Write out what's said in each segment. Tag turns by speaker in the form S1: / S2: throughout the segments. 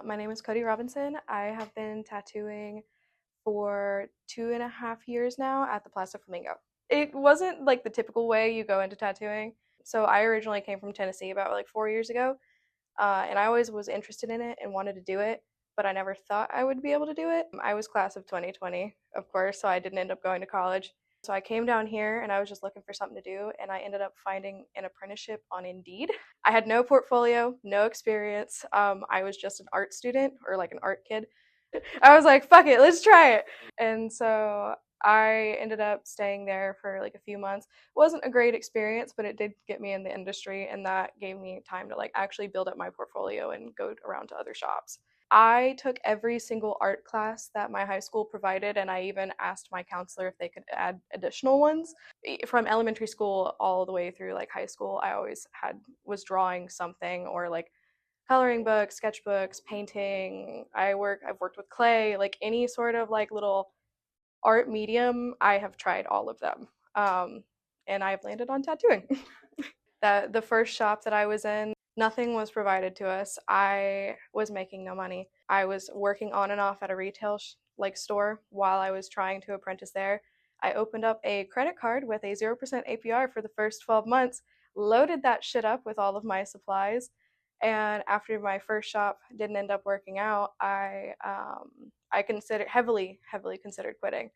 S1: My name is Codie Robinson. I have been tattooing for 2.5 years now at the Flamingo. It wasn't like the typical way you go into tattooing. So I originally came from Tennessee about like 4 years ago, and I always was interested in it and wanted to do it, but I never thought I would be able to do it. I was class of 2020, of course, so I didn't end up going to college. So I came down here and I was just looking for something to do, and I ended up finding an apprenticeship on Indeed. I had no portfolio, no experience. I was just an art student or like an art kid. I was like, fuck it, let's try it. And so I ended up staying there for like a few months. It wasn't a great experience, but it did get me in the industry, and that gave me time to like actually build up my portfolio and go around to other shops. I took every single art class that my high school provided, and I even asked my counselor if they could add additional ones. From elementary school all the way through like high school, I always was drawing something, or like coloring books, sketchbooks, painting. I've worked with clay, like any sort of like little art medium. I have tried all of them. And I've landed on tattooing. The first shop that I was in, nothing was provided to us. I was making no money. I was working on and off at a retail like store while I was trying to apprentice there. I opened up a credit card with a 0% APR for the first 12 months, loaded that shit up with all of my supplies, and after my first shop didn't end up working out, I considered heavily considered quitting,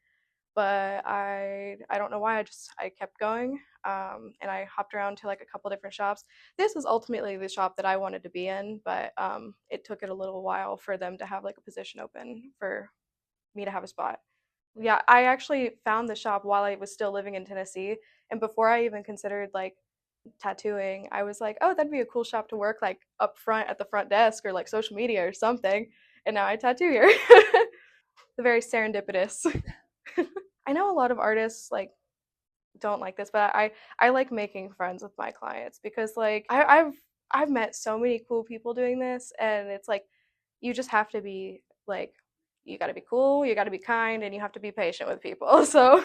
S1: but I don't know why. I kept going, and I hopped around to like a couple different shops. This was ultimately the shop that I wanted to be in, but it took it a little while for them to have like a position open for me to have a spot. Yeah, I actually found the shop while I was still living in Tennessee, and before I even considered like tattooing, I was like, oh, that'd be a cool shop to work like up front at the front desk or like social media or something. And now I tattoo here. The very serendipitous. I know a lot of artists like don't like this, but I like making friends with my clients because like I've met so many cool people doing this, and it's like you just have to be like, you got to be cool, you got to be kind, and you have to be patient with people. So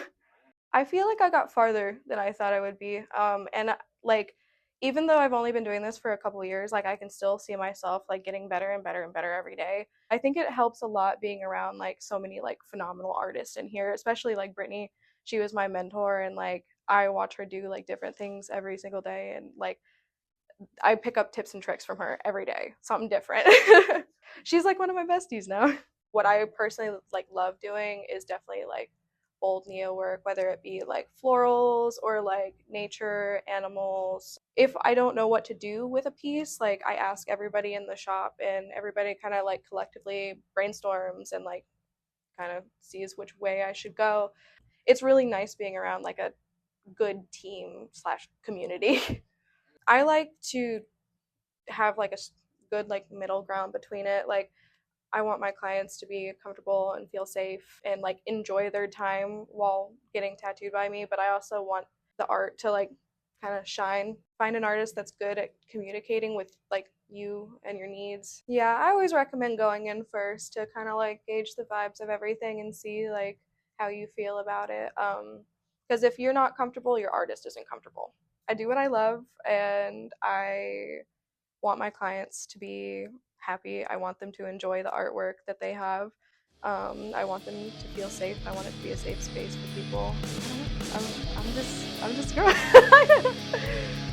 S1: I feel like I got farther than I thought I would be. And like, even though I've only been doing this for a couple years, like I can still see myself like getting better and better and better every day. I think it helps a lot being around like so many like phenomenal artists in here, especially like Brittany. She was my mentor, and like I watch her do like different things every single day, and like I pick up tips and tricks from her every day, something different. She's like one of my besties now. What I personally like love doing is definitely like old neo work, whether it be like florals or like nature, animals. If I don't know what to do with a piece, like I ask everybody in the shop, and everybody kind of like collectively brainstorms and like kind of sees which way I should go. It's really nice being around like a good team slash community. I like to have like a good like middle ground between it. Like I want my clients to be comfortable and feel safe and like enjoy their time while getting tattooed by me, but I also want the art to like kind of shine. Find an artist that's good at communicating with like you and your needs. Yeah, I always recommend going in first to kind of like gauge the vibes of everything and see like how you feel about it. Because if you're not comfortable, your artist isn't comfortable. I do what I love, and I want my clients to be happy. I want them to enjoy the artwork that they have. I want them to feel safe. I want it to be a safe space for people. I'm just a girl.